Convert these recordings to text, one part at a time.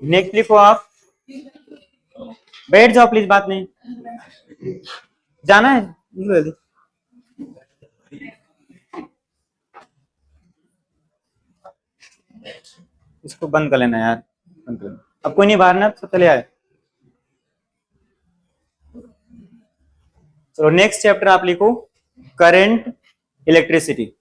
Next लिखो आप, बैठ जाओ प्लीज, बात नहीं, जाना है निकलो जल्दी। इसको बंद कर लेना यार, बंद कर लेना। अब कोई नहीं बाहर ना, सब चले आए। चलो नेक्स्ट चैप्टर आप लिखो, करंट इलेक्ट्रिसिटी।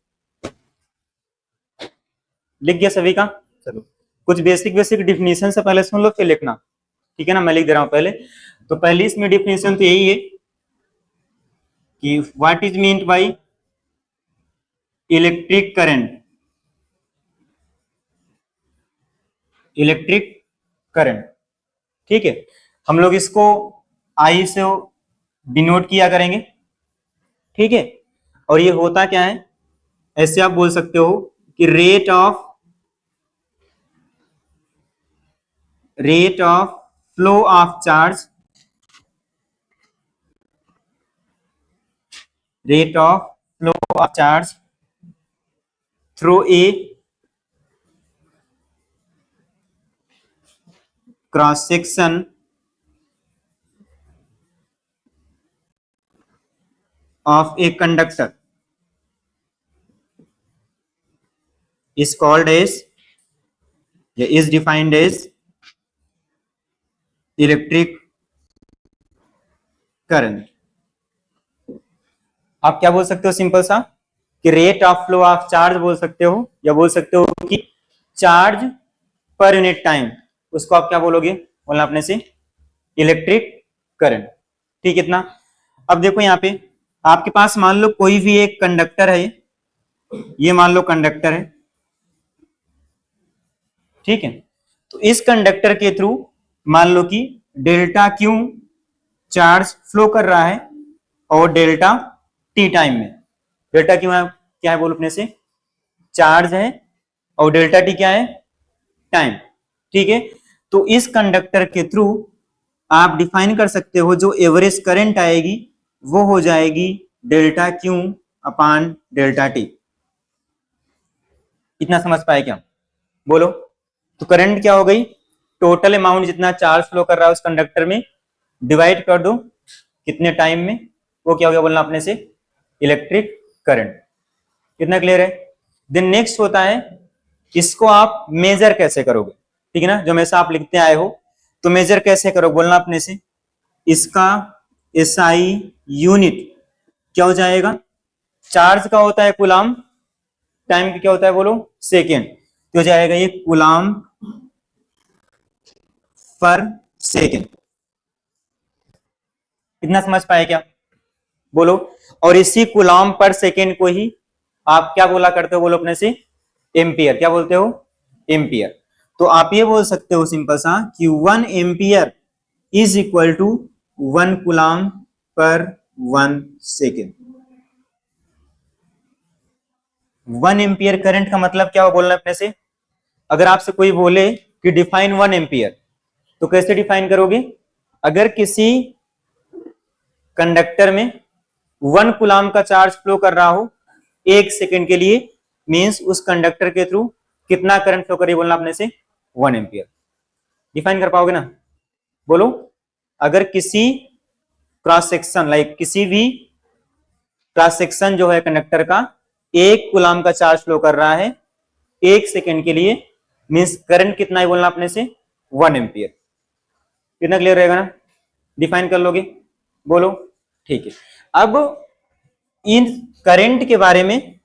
लिख गया सभी का? चलो कुछ बेसिक बेसिक डिफिनीशन से पहले सुन लो फिर लिखना, ठीक है ना? मैं लिख दे रहा हूं पहले। तो पहली इसमें डिफिनीशन तो यही है कि what is meant by electric current. Electric current, ठीक है, हम लोग इसको आई से डिनोट किया करेंगे, ठीक है। और ये होता क्या है, ऐसे आप बोल सकते हो कि rate of flow of charge, rate of flow of charge through a cross section of a conductor is called as, is defined as electric current। आप क्या बोल सकते हो सिंपल सा, कि rate of flow of charge बोल सकते हो, या बोल सकते हो कि चार्ज पर यूनिट टाइम, उसको आप क्या बोलोगे, बोलना अपने से इलेक्ट्रिक करंट, ठीक इतना। अब देखो यहाँ पे आपके पास मान लो कोई भी एक कंडक्टर है, ये मान लो कंडक्टर है, ठीक है। तो इस कंडक्टर के थ्रू मान लो कि डेल्टा क्यू चार्ज फ्लो कर रहा है, और डेल्टा टी टाइम में, डेल्टा क्यू क्या है बोलो अपने से, चार्ज है, और डेल्टा टी क्या है, टाइम, ठीक है। तो इस कंडक्टर के थ्रू आप डिफाइन कर सकते हो जो एवरेज करंट आएगी वो हो जाएगी डेल्टा क्यू अपान डेल्टा टी। इतना समझ पाए क्या, बोलो? तो करंट क्या हो गई, टोटल अमाउंट जितना चार्ज फ्लो कर रहा है उस कंडक्टर में, डिवाइड कर दो कितने टाइम में, वो क्या हो गया बोलना अपने से, इलेक्ट्रिक करंट। कितना क्लियर है? देन नेक्स्ट होता है, इसको आप मेजर कैसे करोगे, ठीक है ना, जो हमेशा आप लिखते आए हो, तो मेजर कैसे करोगे बोलना अपने से, इसका एसआई यूनिट क्या हो जाएगा, चार्ज का होता है कूलाम, टाइम का क्या होता है बोलो, सेकेंड, तो हो जाएगा ये कूलाम पर सेकेंड। इतना समझ पाए क्या, बोलो? और इसी कूलाम पर सेकेंड को ही आप क्या बोला करते हो, बोलो अपने से, एम्पियर। क्या बोलते हो, एम्पियर। तो आप ये बोल सकते हो सिंपल सा कि 1 ampere is equal to 1 coulomb per 1 second. 1 ampere current का मतलब क्या हो बोलना अपने से, अगर आपसे कोई बोले कि डिफाइन 1 एम्पियर, तो कैसे डिफाइन करोगे, अगर किसी कंडक्टर में 1 कूलाम का चार्ज फ्लो कर रहा हो 1 सेकेंड के लिए, मींस उस कंडक्टर के थ्रू कितना करंट फ्लो करिए बोलना अपने से, 1 एम्पियर। डिफाइन कर पाओगे ना, बोलो? अगर किसी क्रॉस सेक्शन, लाइक किसी भी क्रॉस सेक्शन जो है कंडक्टर का 1 कूलाम का चार्ज फ्लो कर रहा है 1 सेकेंड के लिए, मींस करंट कितना है बोलना अपने से, 1 एम्पियर। कितना क्लियर रहेगा ना, डिफाइन कर लोगे, बोलो? ठीक है। अब इन करंट के बारे में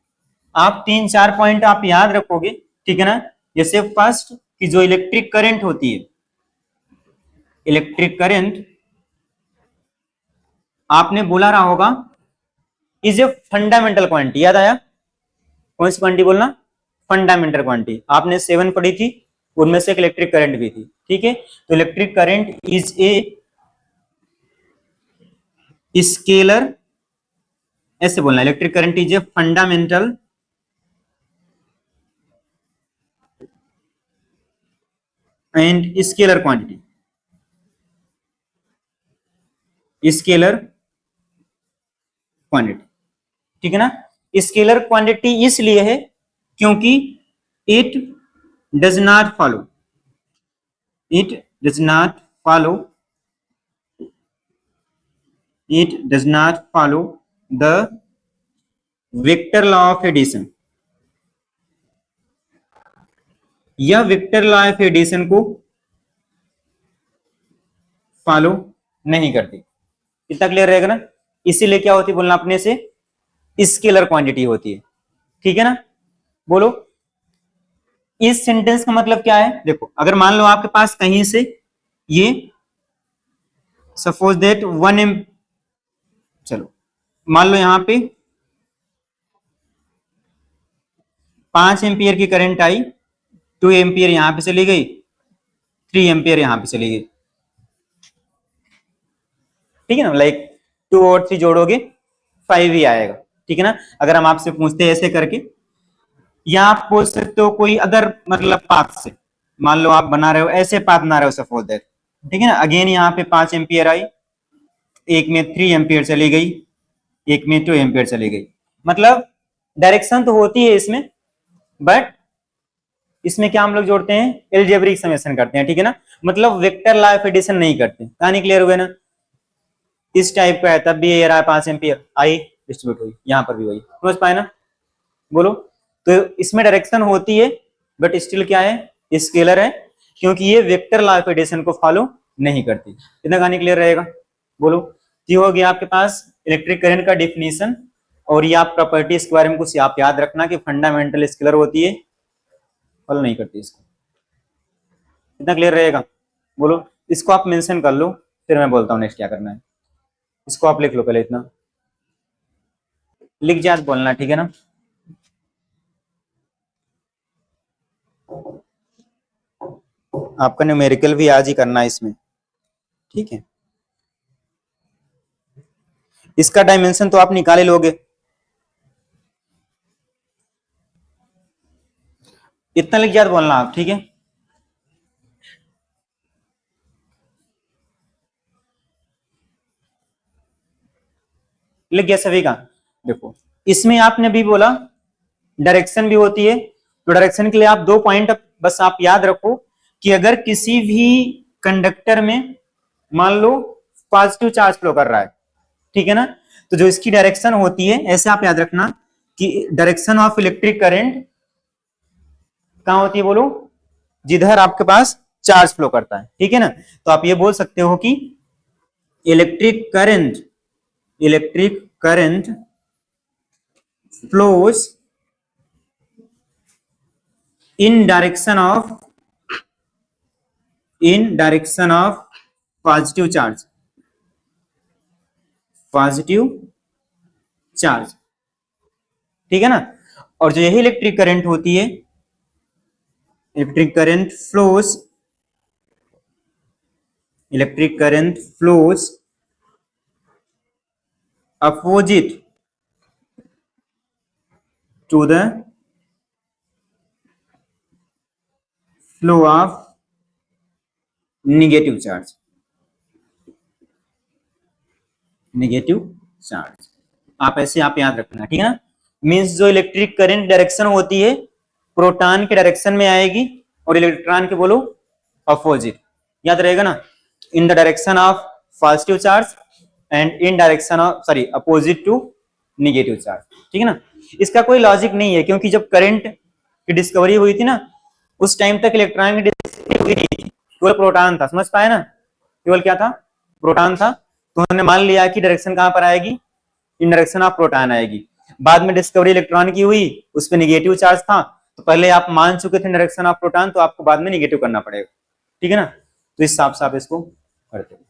आप 3-4 पॉइंट आप याद रखोगे, ठीक है ना। जैसे फर्स्ट कि जो इलेक्ट्रिक करंट होती है, इलेक्ट्रिक करंट आपने बोला रहा होगा इज ए फंडामेंटल क्वांटिटी, याद आया? कौन सी क्वांटिटी बोलना, फंडामेंटल क्वांटिटी, आपने 7 पढ़ी थी, उनमें से एक इलेक्ट्रिक करंट भी थी, ठीक है। तो electric current is a scalar, ऐसे बोलना, electric current is a fundamental and scalar quantity, scalar quantity, ठीक है ना। स्केलर क्वांटिटी इसलिए है क्योंकि it does not follow, it does not follow the vector law of addition, यह वेक्टर लॉ ऑफ एडिशन को फॉलो नहीं करती। कितना क्लियर रहेगा ना? इसीलिए क्या होती है बोलना अपने से, स्केलर क्वांटिटी होती है। ठीक है ना? बोलो इस सेंटेंस का मतलब क्या है? देखो अगर मान लो आपके पास कहीं से ये सपोज दैट 1 एम, चलो मान लो यहां पे 5 एम्पियर की करंट आई, 2 एम्पियर यहां पे चली गई, 3 एम्पियर यहां पे चली गई। ठीक है ना? लाइक 2 और 3 जोड़ोगे 5 ही आएगा। ठीक है ना? अगर हम आपसे पूछते हैं ऐसे करके, या आप पूछ सकते हो कोई अदर मतलब पाथ से, मान लो आप बना रहे हो ऐसे पाथ बना रहे हो सपोज दैट। ठीक है ना? अगेन यहाँ पे 5 एम्पियर आई, एक में 3 एम्पियर चली गई, एक में 2 एम्पियर चली गई। मतलब डायरेक्शन तो होती है इसमें, बट इसमें क्या हम लोग जोड़ते हैं, एल्जेब्रिक समेशन करते हैं। ठीक है ना? मतलब वेक्टर लॉ ऑफ एडिशन नहीं करते। कहानी क्लियर हुआ ना? इस टाइप का है, तब भी ये रहा 5 एम्पियर आई डिस्ट्रीब्यूट हुई, यहां पर भी वही। समझ पाए ना? बोलो। तो इसमें डायरेक्शन होती है बट स्टिल क्या है, स्केलर है, क्योंकि ये वेक्टर लॉ ऑफ एडिशन को फॉलो नहीं करती। इतना कहानी क्लियर रहेगा? बोलो। ये हो गया आपके पास इलेक्ट्रिक करंट का डिफिनीशन, और ये आप प्रॉपर्टीज के बारे में कुछ आप याद रखना कि फंडामेंटल स्केलर होती है, फॉलो नहीं करती इसको। इतना क्लियर रहेगा? बोलो। इसको आप मेंशन कर लो, फिर मैं बोलता हूँ नेक्स्ट क्या करना है। इसको आप लिख लो पहले, इतना लिख जात बोलना। ठीक है ना? आपका न्यूमेरिकल भी आज ही करना है इसमें। ठीक है? इसका डायमेंशन तो आप निकाले लोगे, इतना लिख जात बोलना आप। ठीक है? लिख गया सभी का? देखो इसमें आपने भी बोला डायरेक्शन भी होती है, तो डायरेक्शन के लिए आप 2 पॉइंट बस आप याद रखो कि अगर किसी भी कंडक्टर में मान लो पॉजिटिव चार्ज फ्लो कर रहा है, ठीक है ना, तो जो इसकी डायरेक्शन होती है, ऐसे आप याद रखना कि डायरेक्शन ऑफ इलेक्ट्रिक करंट कहां होती है बोलो, जिधर आपके पास चार्ज फ्लो करता है। ठीक है ना? तो आप ये बोल सकते हो कि electric current flows in direction of positive charge. ठीक है ना? और जो यही इलेक्ट्रिक करंट होती है, electric current flows opposite to the flow of negative charge. आप ऐसे आप याद रखना। ठीक है ना? मींस जो इलेक्ट्रिक करंट डायरेक्शन होती है, प्रोटॉन के डायरेक्शन में आएगी और इलेक्ट्रॉन के बोलो अपोजिट। याद रहेगा ना? In the direction of positive charge and in direction of sorry opposite to negative charge. ठीक है ना? इसका कोई लॉजिक नहीं है, क्योंकि जब करंट की डिस्कवरी हुई थी ना, उस टाइम तक इलेक्ट्रॉन की डिस्कवरी हुई नहीं थी, केवल प्रोटॉन था। समझ पाए ना? केवल क्या था? प्रोटॉन था। तो उन्होंने मान लिया कि डायरेक्शन कहां पर आएगी, इन डायरेक्शन ऑफ प्रोटॉन आएगी। बाद में डिस्कवरी इलेक्ट्रॉन की हुई, उस पर निगेटिव चार्ज था, तो पहले आप मान चुके थे डायरेक्शन ऑफ प्रोटॉन, तो आपको बाद में निगेटिव करना पड़ेगा। ठीक है ना? तो इस हिसाब से आप इसको करते हो।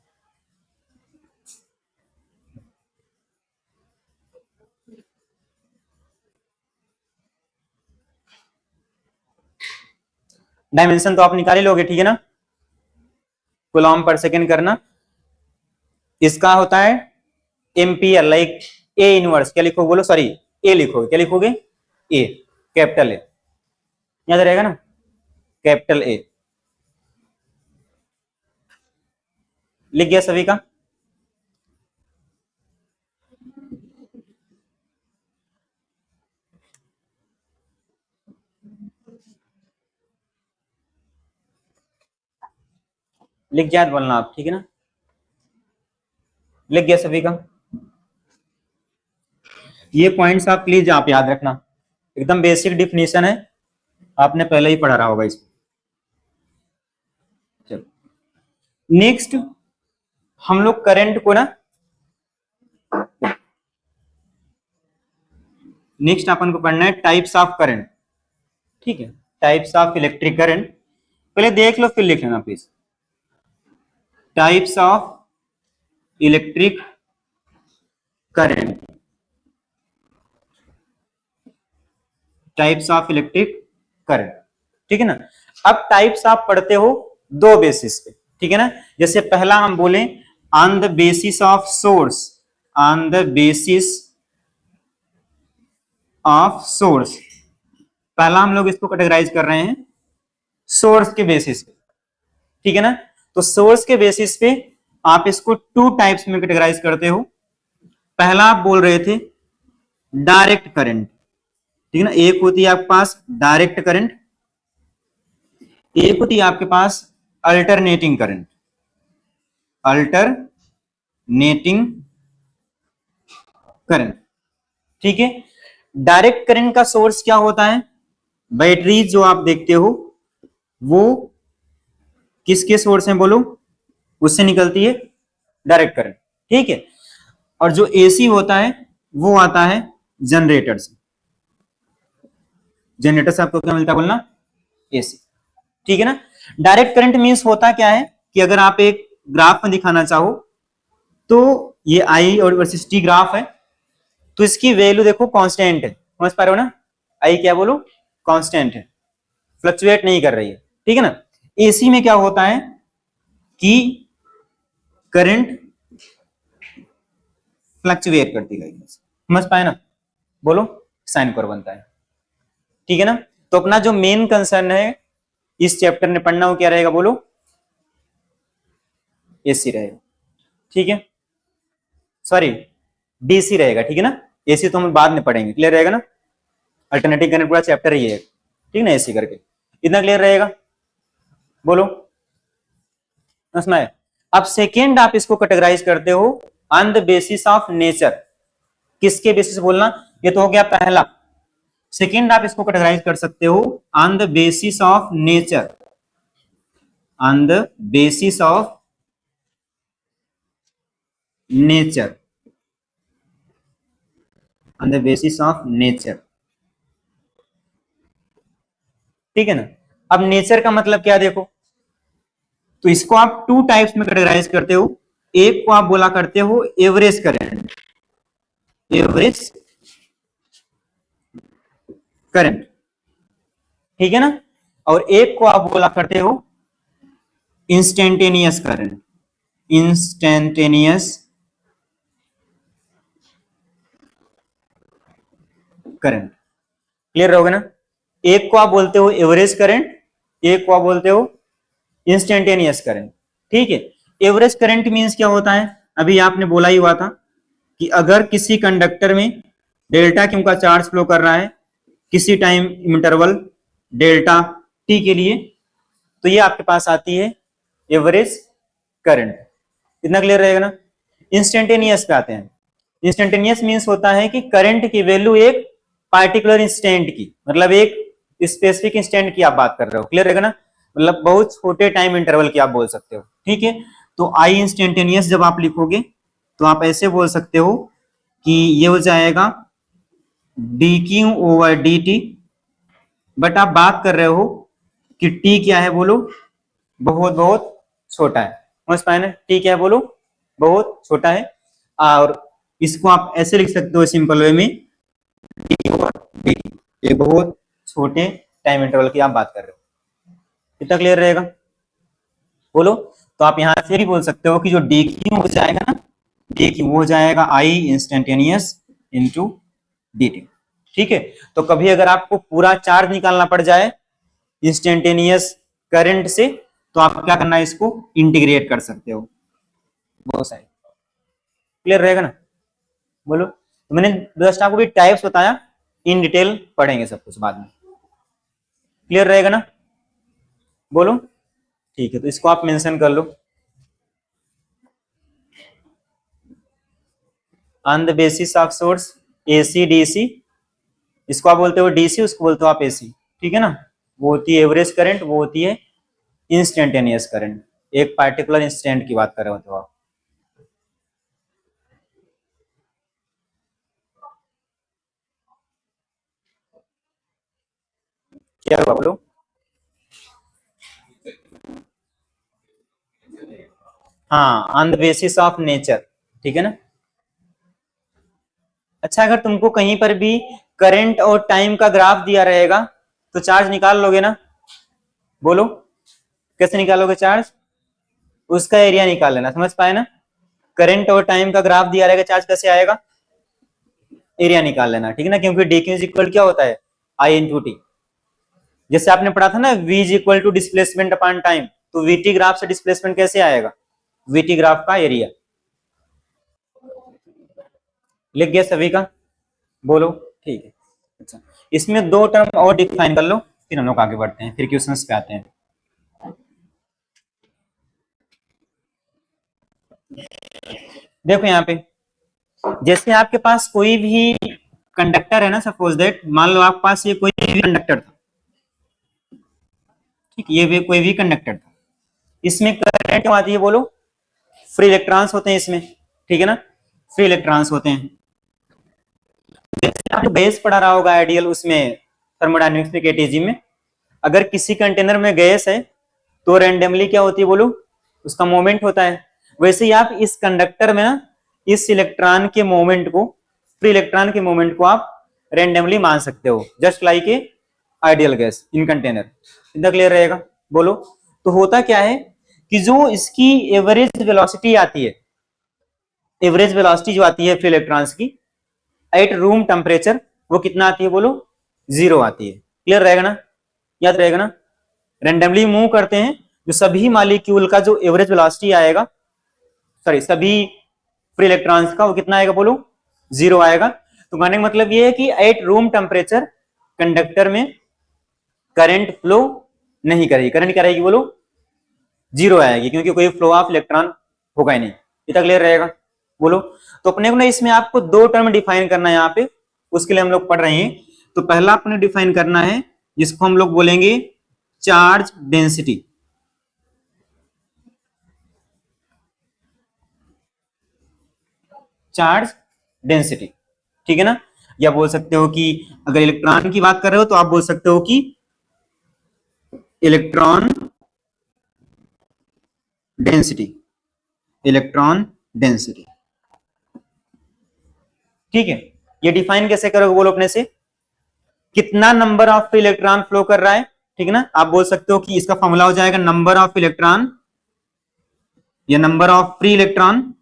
डायमेंशन तो आप निकाल ही लोगे। ठीक है ना? कूलॉम पर सेकेंड करना। इसका होता है एम्पियर, लाइक ए इनवर्स। क्या लिखोगे बोलो? सॉरी ए लिखोगे। क्या लिखोगे? ए, कैपिटल ए। याद रहेगा ना? Capital A. लिख गया सभी का? लिख जाए तो बोलना आप, ठीक है ना? लिख गया सभी का? ये पॉइंट्स आप प्लीज आप याद रखना, एकदम बेसिक डिफिनीशन है, आपने पहले ही पढ़ा रहा होगा इसको। चलो नेक्स्ट हम लोग करंट को ना, नेक्स्ट अपन को पढ़ना है टाइप्स ऑफ करंट, ठीक है? टाइप्स ऑफ इलेक्ट्रिक करंट पहले देख लो फिर लिख लेना please. Types of electric current, types of electric current, ठीक है ना? अब टाइप्स आप पढ़ते हो दो बेसिस पे, ठीक है ना? जैसे पहला हम बोले on the basis of source, on the basis of source, पहला हम लोग इसको कैटेगराइज कर रहे हैं सोर्स के बेसिस पे, ठीक है ना? तो सोर्स के बेसिस पे आप इसको टू टाइप्स में कैटेगराइज करते हो। पहला आप बोल रहे थे डायरेक्ट करंट, ठीक है ना? एक होती है आपके पास डायरेक्ट करंट, एक होती है आपके पास अल्टरनेटिंग करंट, अल्टरनेटिंग करंट, ठीक है? डायरेक्ट करंट का सोर्स क्या होता है? बैटरी जो आप देखते हो वो किसके सोर्स हैं बोलो? उससे निकलती है डायरेक्ट करंट, ठीक है? और जो एसी होता है वो आता है जनरेटर से, जनरेटर से आपको क्या मिलता है बोलना? एसी, ठीक है ना? डायरेक्ट करंट मींस होता क्या है कि अगर आप एक ग्राफ में दिखाना चाहो तो ये आई और वर्सेस टी ग्राफ है, तो इसकी वैल्यू देखो कांस्टेंट है, समझ पा रहे हो ना? आई क्या बोलो? कांस्टेंट है, फ्लक्चुएट नहीं कर रही है, ठीक है ना? एसी में क्या होता है कि करंट फ्लक्चुएट करती है, समझ पाए ना? बोलो, साइन कर्व बनता है, ठीक है ना? तो अपना जो मेन कंसर्न है इस चैप्टर में पढ़ना वो क्या रहेगा बोलो? एसी रहेगा, ठीक है? सॉरी डीसी रहेगा, ठीक है ना? एसी तो हम बाद में पढ़ेंगे, क्लियर रहेगा ना? अल्टरनेटिव करंट पूरा चैप्टर ही है, ठीक ना? एसी करके इतना क्लियर रहेगा, बोलो सुनाए। अब सेकेंड आप इसको कैटेगराइज करते हो on the basis of nature, किसके बेसिस बोलना? ये तो हो गया पहला। सेकेंड आप इसको कैटेगराइज कर सकते हो on the basis of nature, on the basis of nature, on the basis of nature, ठीक है ना? अब नेचर का मतलब क्या देखो, तो इसको आप टू टाइप्स में कैटेगराइज करते हो। एक को आप बोला करते हो एवरेज करंट, एवरेज करंट, ठीक है ना? और एक को आप बोला करते हो instantaneous current, instantaneous current, clear रहोगे ना? एक को आप बोलते हो एवरेज करंट, एक को आप बोलते हो इंस्टेंटेनियस करंट, ठीक है? एवरेज करंट मींस क्या होता है? अभी आपने बोला ही हुआ था कि अगर किसी कंडक्टर में डेल्टा क्यू का चार्ज फ्लो कर रहा है किसी टाइम इंटरवल डेल्टा टी के लिए, तो ये आपके पास आती है एवरेज करंट, इतना क्लियर रहेगा ना? इंस्टेंटेनियस पे आते हैं। इंस्टेंटेनियस मींस होता है कि करंट की वैल्यू एक पार्टिकुलर इंस्टेंट की, मतलब एक स्पेसिफिक इंस्टेंट की आप बात कर रहे हो, क्लियर रहेगा ना? मतलब बहुत छोटे टाइम इंटरवल की आप बोल सकते हो, ठीक है? तो आई इंस्टेंटेनियस जब आप लिखोगे तो आप ऐसे बोल सकते हो कि ये हो जाएगा D Q over D T, but आप बात कर रहे हो कि टी क्या है बोलो? बहुत बहुत छोटा है, समझ पाए ना? टी क्या है बोलो? बहुत छोटा है। और इसको आप ऐसे लिख सकते हो सिंपल वे में, डी ओवर डी, ये बहुत छोटे टाइम इंटरवल की आप बात कर रहे हो, कितना क्लियर रहेगा बोलो? तो आप यहां से भी बोल सकते हो कि जो डी क्यू हो जाएगा ना, डी क्यू हो जाएगा आई इंस्टेंटेनियस इंटू डी टी, ठीक है? तो कभी अगर आपको पूरा चार्ज निकालना पड़ जाए इंस्टेंटेनियस करंट से, तो आप क्या करना है, इसको इंटीग्रेट कर सकते हो बहुत सारे, क्लियर रहेगा ना? बोलो, तो मैंने जस्ट आपको भी टाइप्स बताया, इन डिटेल पढ़ेंगे सब कुछ बाद में, क्लियर रहेगा ना? बोलो, ठीक है, तो इसको आप मेंशन कर लो। On the basis of source AC DC, इसको आप बोलते हो डीसी, उसको बोलते हो आप एसी, ठीक है ना। वो होती है एवरेज करंट, वो होती है इंस्टेंटेनियस करंट, एक पार्टिकुलर इंस्टेंट की बात कर रहे हो तो आप। क्या हुआ बोलो। हाँ, on the basis of nature, ठीक है ना। अच्छा, अगर तुमको कहीं पर भी करंट और टाइम का ग्राफ दिया रहेगा तो चार्ज निकाल लोगे ना, बोलो कैसे निकालोगे चार्ज, उसका एरिया निकाल लेना, समझ पाए ना। करंट और टाइम का ग्राफ दिया रहेगा, चार्ज कैसे आएगा, एरिया निकाल लेना, ठीक है ना, क्योंकि डी क्यू इज इक्वल क्या होता है, आई इंटू टी। जैसे आपने पढ़ा था ना v is equal to displacement upon time, तो वीटी ग्राफ से डिस्प्लेसमेंट कैसे आएगा, वीटी ग्राफ का एरिया। लिख गया सभी का, बोलो ठीक है। अच्छा, इसमें दो टर्म और डिफाइन कर लो, फिर हम लोग आगे बढ़ते हैं, फिर क्वेश्चंस पे आते हैं। देखो यहाँ पे, जैसे आपके पास कोई भी कंडक्टर है ना, सपोज दैट मान लो आपके पास ये कोई भी कंडक्टर था, ठीक, ये भी कोई भी कंडक्टर था, इसमें करंट क्यों आती है बोलो, फ्री इलेक्ट्रॉन्स होते हैं इसमें, ठीक है ना, फ्री इलेक्ट्रॉन्स होते हैं। जैसे आपने बेस पढ़ा रहा होगा आइडियल, उसमें थर्मोडायनेमिक्स में केटीजी में, अगर किसी कंटेनर में गैस है तो रेंडमली क्या होती है बोलो, उसका मोमेंट होता है। वैसे ही आप इस कंडक्टर में ना, इस इलेक्ट्रॉन के मोमेंट को, फ्री इलेक्ट्रॉन के मोमेंट को आप रेंडमली मान सकते हो, just like a ideal gas in container. इतना क्लियर रहेगा, बोलो। तो होता क्या है कि जो इसकी एवरेज वेलोसिटी आती है, एवरेज वेलोसिटी जो आती है फ्री इलेक्ट्रॉन्स की एट रूम टेम्परेचर, वो कितना आती है बोलो, 0 आती है। क्लियर रहेगा ना, याद रहेगा ना। रेंडमली मूव करते हैं, जो सभी मॉलिक्यूल का जो एवरेज वेलोसिटी आएगा, सॉरी सभी फ्री इलेक्ट्रॉन्स का, वो कितना आएगा बोलो, 0 आएगा। तो कहने का मतलब ये है कि एट रूम टेम्परेचर कंडक्टर में करंट फ्लो नहीं करेगी, करंट क्या रहेगी बोलो, 0 आएगी, क्योंकि कोई फ्लो ऑफ इलेक्ट्रॉन होगा ही नहीं। इतना क्लियर रहेगा, बोलो। तो अपने को ना इसमें आपको दो टर्म डिफाइन करना है यहाँ पे, उसके लिए हम लोग पढ़ रहे हैं। तो पहला अपने डिफाइन करना है जिसको हम लोग बोलेंगे चार्ज डेंसिटी। चार्ज डेंसिटी, ठीक है ना। या बोल सकते हो कि अगर इलेक्ट्रॉन की बात कर रहे हो तो आप बोल सकते हो कि इलेक्ट्रॉन डेंसिटी, इलेक्ट्रॉन डेंसिटी, ठीक है। ये डिफाइन कैसे करोगे बोलो अपने से, कितना नंबर ऑफ इलेक्ट्रॉन फ्लो कर रहा है, ठीक है ना। आप बोल सकते हो कि इसका फॉर्मूला हो जाएगा नंबर ऑफ इलेक्ट्रॉन या number of free electron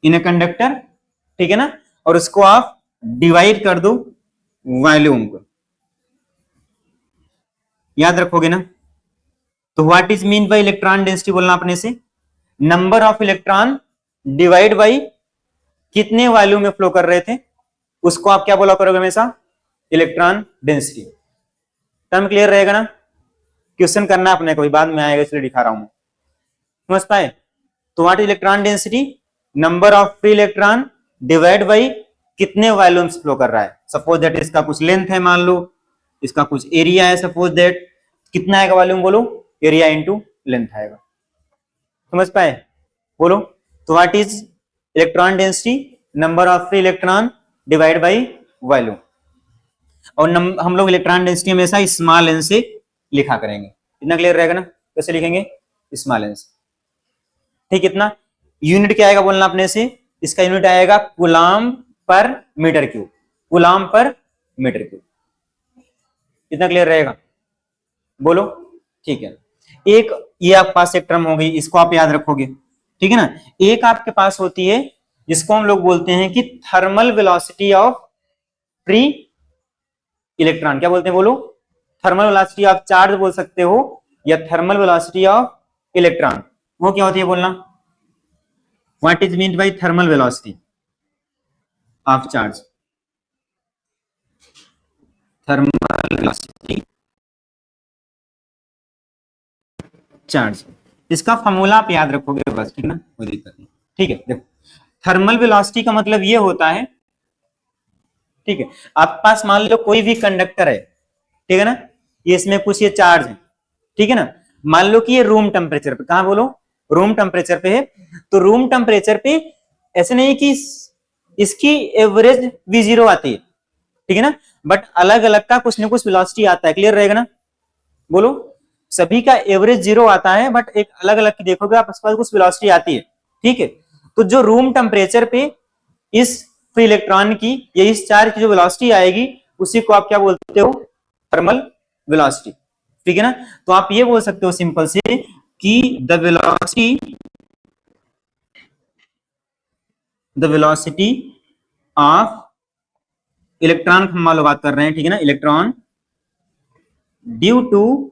in a conductor, ठीक है ना, और उसको आप डिवाइड कर दो वॉल्यूम को, याद रखोगे ना। तो what is mean by electron density बोलना अपने से, number of electron divide by कितने वॉल्यूम में फ्लो कर रहे थे, उसको आप क्या बोला करोगे हमेशा, इलेक्ट्रॉन डेंसिटी। टर्म क्लियर रहेगा ना। क्वेश्चन करना अपने को बाद में आएगा, इसलिए दिखा रहा हूं, समझ पाए। तो what is electron density, number of free electron divide by कितने वॉल्यूम्स फ्लो कर रहा है। सपोज दैट इसका कुछ लेंथ है, मान लो इसका कुछ एरिया है, सपोज दैट कितना आएगा वॉल्यूम बोलो, एरिया इंटू लेंथ आएगा, समझ पाए, बोलो। तो what is electron density, number of free electron divide by volume. और हम लोग इलेक्ट्रॉन डेंसिटी हमेशा स्मॉल एन से लिखा करेंगे, इतना क्लियर रहेगा ना। कैसे लिखेंगे, स्मॉल एन से, ठीक। इतना यूनिट क्या आएगा बोलना अपने से, इसका यूनिट आएगा कूलाम पर मीटर क्यूब, कूलाम पर मीटर क्यूब, इतना क्लियर रहेगा, बोलो, ठीक है। एक ये आपके पास एक टर्म हो गई, इसको आप याद रखोगे, ठीक है ना। एक आपके पास होती है जिसको हम लोग बोलते हैं कि thermal velocity of free electron, क्या बोलते हैं बोलो, थर्मल वेलोसिटी ऑफ चार्ज बोल सकते हो, या थर्मल वेलोसिटी ऑफ इलेक्ट्रॉन। वो क्या होती है बोलना, what is mean by thermal velocity of charge, thermal velocity charge. इसका फॉर्मूला आप याद रखोगे बस, ठीक है ना, कोई दिक्कत नहीं। ठीक है, देखो थर्मल वेलोसिटी का मतलब ये होता है, ठीक है, आपके पास मान लो कोई भी कंडक्टर है, ठीक है ना, ये इसमें कुछ ये चार्ज है, ठीक है ना, मान लो कि ये रूम टेम्परेचर पे, कहां बोलो, रूम टेम्परेचर पे है, तो रूम टेम्परेचर पे ऐसे नहीं कि इसकी एवरेज भी जीरो आती है, ठीक है ना, बट अलग अलग का कुछ ना कुछ वेलोसिटी आता है, क्लियर रहेगा ना, बोलो, सभी का एवरेज जीरो आता है बट एक अलग अलग की देखोगे आप, उसके बाद कुछ वेलोसिटी आती है, ठीक है, तो जो रूम टेम्परेचर पे इस फ्री इलेक्ट्रॉन की या इस चार्ज की जो वेलोसिटी आएगी उसी को आप क्या बोलते हो, थर्मल वेलोसिटी, ठीक है ना, तो आप ये बोल सकते हो सिंपल से कि द वेलोसिटी ऑफ इलेक्ट्रॉन, हम मान लो बात कर रहे हैं, ठीक है ना, electron due to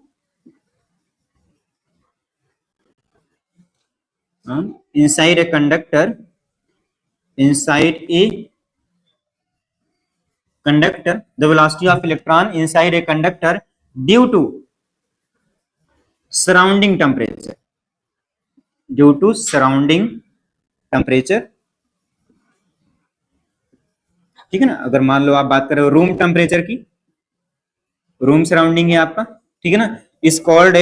inside a conductor, the velocity of electron inside a conductor due to surrounding temperature, ठीक है ना, अगर मान लो आप बात कर रहे हो रूम टेम्परेचर की, रूम सराउंडिंग है आपका, ठीक है ना, is called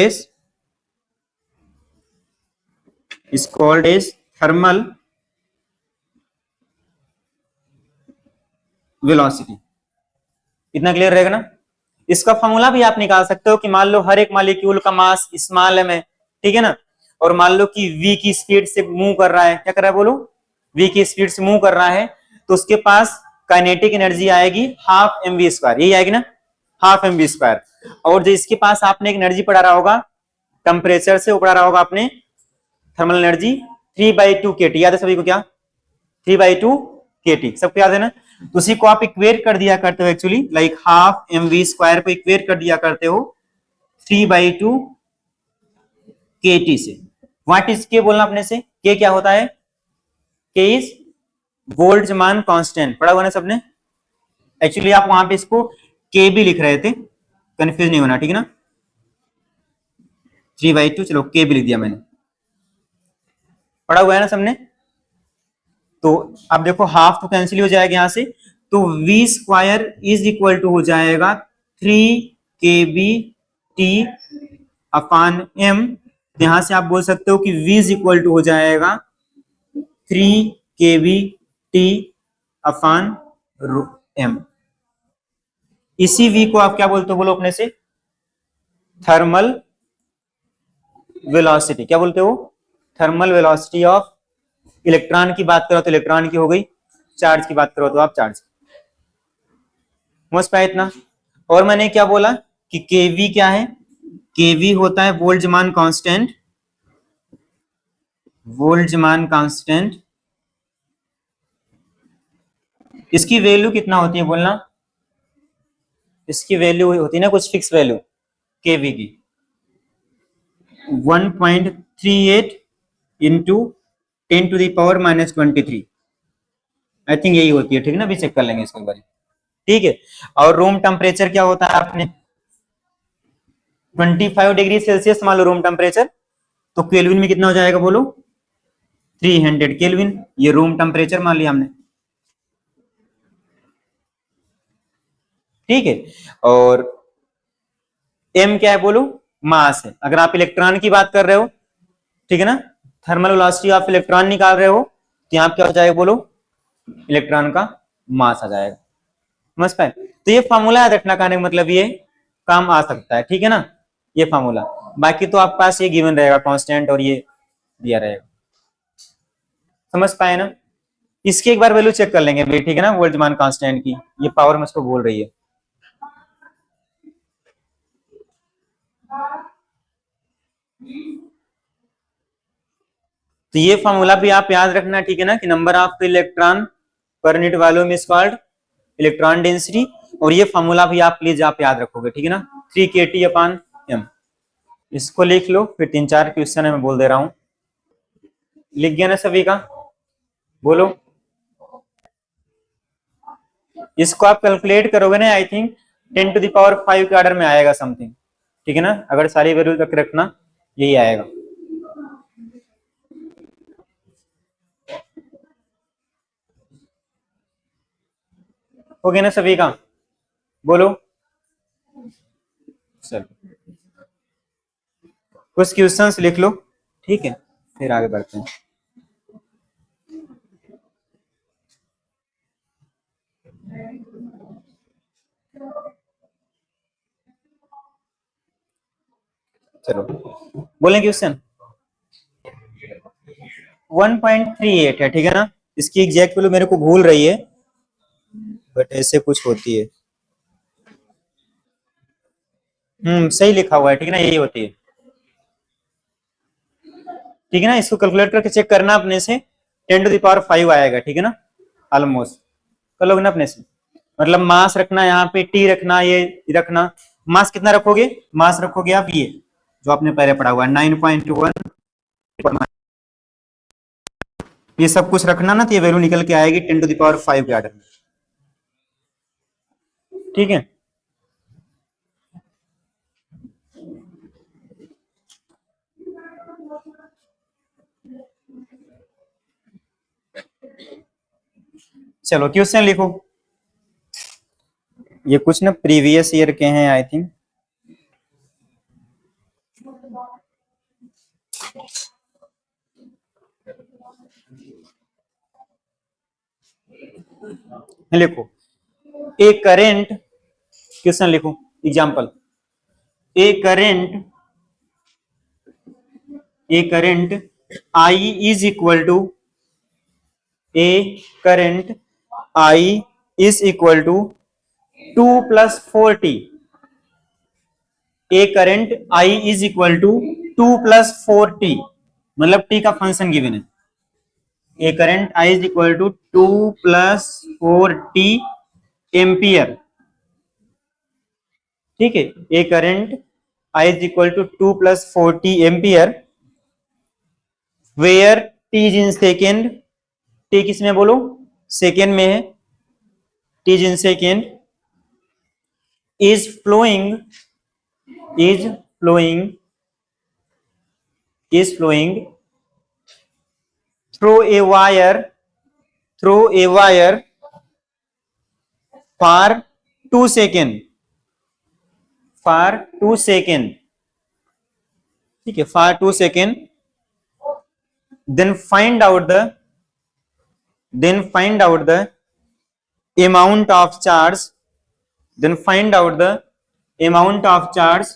as thermal velocity, इतना क्लियर रहेगा ना। इसका फॉर्मूला भी आप निकाल सकते हो कि मान लो हर एक मॉलिक्यूल का मास स्मॉल m है, ठीक है ना, और मान लो कि v की स्पीड से मूव कर रहा है, क्या कर रहा है बोलो, v की स्पीड से मूव कर रहा है, तो उसके पास काइनेटिक एनर्जी आएगी हाफ mv स्क्वायर, यही आएगी ना, हाफ mv स्क्वायर, और जो इसके पास आपने एक एनर्जी पढ़ा रहा होगा टेम्परेचर से, पढ़ा रहा होगा आपने थर्मल एनर्जी 3/2 kT, याद है सभी को, क्या 3/2 kT, सबको याद है ना, तो उसी को आप इक्वेट कर दिया करते हो actually, like half mv square को इक्वेट कर दिया करते हो 3/2 kT से। व्हाट इज के बोलना अपने से, के क्या होता है, के इज बोल्ट्जमान कांस्टेंट, पढ़ा हुआ ना सबने, एक्चुअली आप वहां पे इसको के भी लिख रहे थे, कंफ्यूज नहीं होना, ठीक है ना, 3/2, चलो के भी लिख दिया मैंने, पढ़ा हुआ है ना सबने, तो अब देखो हाफ तो कैंसिल हो जाएगा यहां से, तो v square is equal to हो जाएगा 3kBT अपान m, यहां से आप बोल सकते हो कि v इज इक्वल टू हो जाएगा 3kBT अपान m, इसी v को आप क्या बोलते हो बोलो अपने से, थर्मल वेलोसिटी, क्या बोलते हो, थर्मल वेलोसिटी ऑफ इलेक्ट्रॉन की बात करो तो इलेक्ट्रॉन की हो गई, चार्ज की बात करो तो आप चार्ज, समझ पाए इतना। और मैंने क्या बोला कि केवी क्या है, केवी होता है बोल्ट्जमान कांस्टेंट, इसकी वैल्यू कितना होती है बोलना, इसकी वैल्यू होती है ना कुछ फिक्स वैल्यू केवी की 1.38 इंटू 10⁻⁻23, आई थिंक यही होती है, ठीक है ना, भी चेक कर लेंगे इसको एक बार, ठीक है। और रूम टेम्परेचर क्या होता है आपने 25 डिग्री सेल्सियस मान लो रूम टेम्परेचर, तो केल्विन में कितना हो जाएगा बोलो, 300 केल्विन, ये रूम टेम्परेचर मान लिया हमने, ठीक है। और m क्या है बोलो, मास है, अगर आप इलेक्ट्रॉन की बात कर रहे हो, ठीक है ना, थर्मल वेलोसिटी ऑफ इलेक्ट्रॉन निकाल रहे हो, तो यहां क्या हो जाएगा बोलो, इलेक्ट्रॉन का मास आ जाएगा, समझ पाए, तो ये फॉर्मूला याद रखना, कहने का मतलब ये काम आ सकता है, ठीक है ना, ये फॉर्मूला, बाकी तो आपके पास ये गिवन रहेगा कांस्टेंट और ये दिया रहेगा, समझ पाए ना। इसकी एक बार वैल्यू चेक कर लेंगे भाई, ठीक है ना, बोल्ट्जमान कांस्टेंट की, ये पावर में इसको बोल रही है, तो ये फॉर्मूला भी आप याद रखना, ठीक है ना, कि number of electron per unit volume is called electron density, और ये फॉर्मूला भी आप प्लीज आप याद रखोगे, ठीक है ना, 3kT अपान m, इसको लिख लो, फिर 3-4 क्वेश्चन है मैं बोल दे रहा हूं, लिख गया ना सभी का, बोलो, इसको आप कैलकुलेट करोगे ना, आई थिंक 10⁵ के ऑर्डर में आएगा समथिंग, ठीक है ना, अगर सारी वैल्यू तक रखना, यही आएगा। हो गया ना सभी का? बोलो। चलो कुछ क्वेश्चंस लिख लो, ठीक है, फिर आगे बढ़ते हैं। चलो बोलें क्वेश्चन। 1.38 है, ठीक है ना? इसकी एग्जैक्ट वैल्यू मेरे को भूल रही है, बट ऐसे कुछ होती है। सही लिखा हुआ है, ठीक है ना, यही होती है, ठीक है ना। इसको कैलकुलेट करके चेक करना अपने से, 10⁵ आएगा, ठीक है ना, ऑलमोस्ट कर लोगे ना अपने से। मतलब मास रखना, यहाँ पे टी रखना, ये रखना। मास कितना रखोगे? मास रखोगे आप ये जो आपने पहले पढ़ा हुआ है 9.1, ये सब कुछ रखना ना, तो ये वैल्यू निकल के आएगी 10⁵ के आर्डर में, ठीक है। चलो क्वेश्चन लिखो। ये कुछ ना प्रीवियस ईयर के हैं आई थिंक। लिखो ए करेंट, क्वेश्चन लिखो example. A current I is equal to, a current I is equal to 2+4t। A current I is equal to 2+4t, मतलब टी का फंक्शन गिवन है। A current I is equal to 2+4t ampere, ठीक है। A current I is equal to 2+4t ampere, where t is in second. T किस में बोलो? Second में है। T is in second, is flowing through a wire for 2 second, ठीक है, for 2 second. then find out the amount of charge,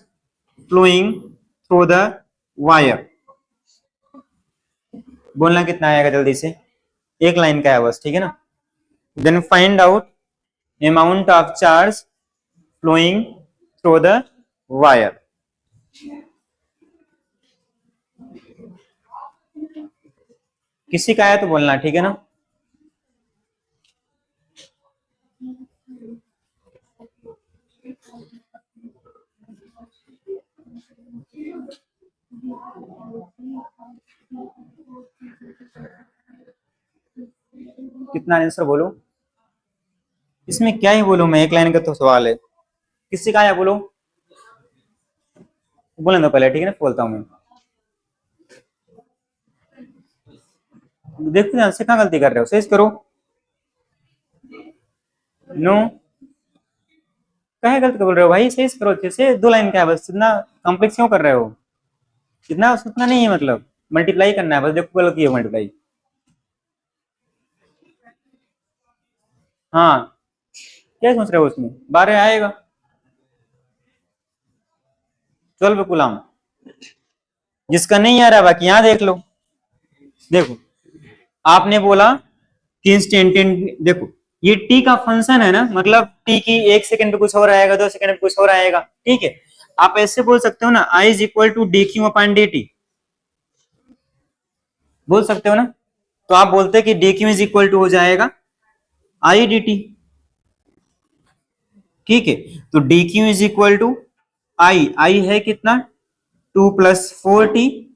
flowing through the wire। बोलना कितना आएगा जल्दी से, एक लाइन का है बस, ठीक है ना। then find out amount of charge flowing through the wire। किसी का है तो बोलना, ठीक है ना। कितना आंसर बोलो, इसमें क्या ही बोलूं मैं, एक लाइन का तो सवाल है। किसी का है बोलो, बोलने दो पहले, ठीक है ना, बोलता हूं मैं। देखो ध्यान से, कहाँ गलती कर रहे हो, सही करो। नो, कहे गलत बोल रहे हो भाई, सही करो अच्छे से। 2 लाइन का है बस, इतना कॉम्प्लेक्स क्यों कर रहे हो? इतना उतना नहीं है, मतलब मल्टीप्लाई करना है बस। देखो गलत है मल्टीप्लाई। हाँ, क्या सोच रहे हो उसमें? 12 आएगा, 12 कूलम। जिसका नहीं आ रहा बाकी यहां देख लो। देखो आपने बोला कि इंस्टेंटेनियस, देखो ये टी का फंक्शन है ना, मतलब टी की 1 सेकंड पे कुछ और आएगा, 2 सेकंड पे कुछ और आएगा, ठीक है। आप ऐसे बोल सकते हो ना, I is equal to d q upon d t, बोल सकते हो ना। तो आप बोलते कि d q is equal to हो जाएगा आई डी टी, ठीक है। तो d q is equal to I है कितना, 2+4t,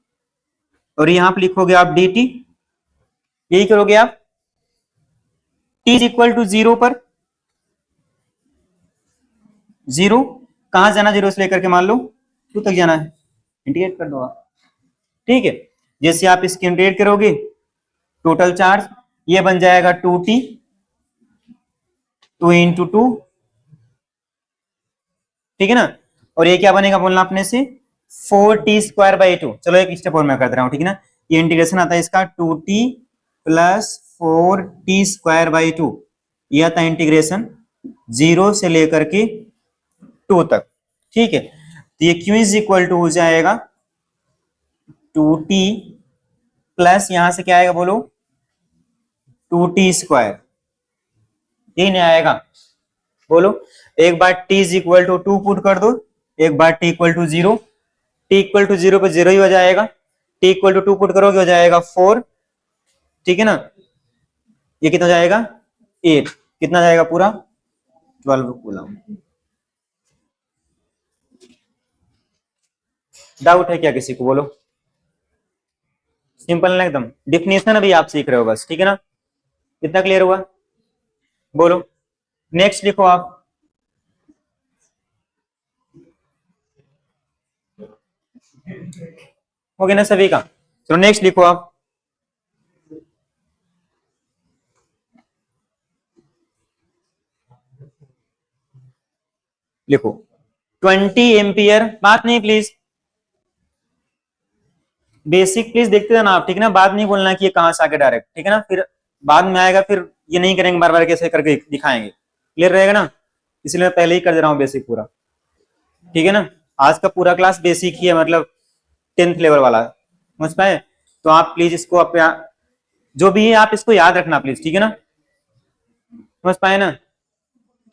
और यहां पर लिखोगे आप डी टी, यही करोगे आप। टी इज इक्वल टू 0 पर, 0 कहां जाना, 0 से लेकर के मान लो 2 तक जाना है, इंटीग्रेट कर दो आप। ठीक है, जैसे आप इसकी इंटीग्रेट करोगे टोटल चार्ज ये बन जाएगा 2t 2 इंटू 2, ठीक है ना, और ये क्या बनेगा बोलना अपने से 4t²/2। चलो एक स्टेप और मैं कर दे रहा हूं, ठीक है ना, ये इंटीग्रेशन आता है इसका 2t प्लस 4t²/2, ये आता है इंटीग्रेशन 0 से लेकर के 2 तक, ठीक है। तो ये q इज इक्वल टू हो जाएगा 2t प्लस यहां से क्या आएगा बोलो 2t², ये नहीं आएगा बोलो। एक बार t is equal to 2 put कर दो, एक बार t equal to 0, t equal to 0 पे 0 ही हो जाएगा, t इक्वल टू 2 पुट करोगे हो जाएगा 4, ठीक है ना, ये कितना जाएगा 8, कितना जाएगा पूरा 12 कूलम। डाउट है क्या किसी को बोलो? सिंपल ना एकदम, डिफिनेशन अभी आप सीख रहे हो बस, ठीक है ना, कितना क्लियर हुआ बोलो। नेक्स्ट लिखो आप, हो गया ना सभी का, चलो नेक्स्ट लिखो आप। लिखो 20 एम्पियर, बात नहीं प्लीज, बेसिक प्लीज देखते जाना आप, ठीक है ना, बात नहीं बोलना कि ये कहां से आके डायरेक्ट, ठीक है ना, फिर बाद में आएगा फिर ये नहीं करेंगे बार बार कैसे करके दिखाएंगे, क्लियर रहेगा ना, इसलिए मैं पहले ही कर दे रहा हूँ बेसिक पूरा, ठीक है ना। आज का पूरा क्लास बेसिक ही है, मतलब 10th लेवल वाला, समझ पाए, तो आप प्लीज इसको जो भी है आप इसको याद रखना प्लीज, ठीक है ना, समझ पाए ना।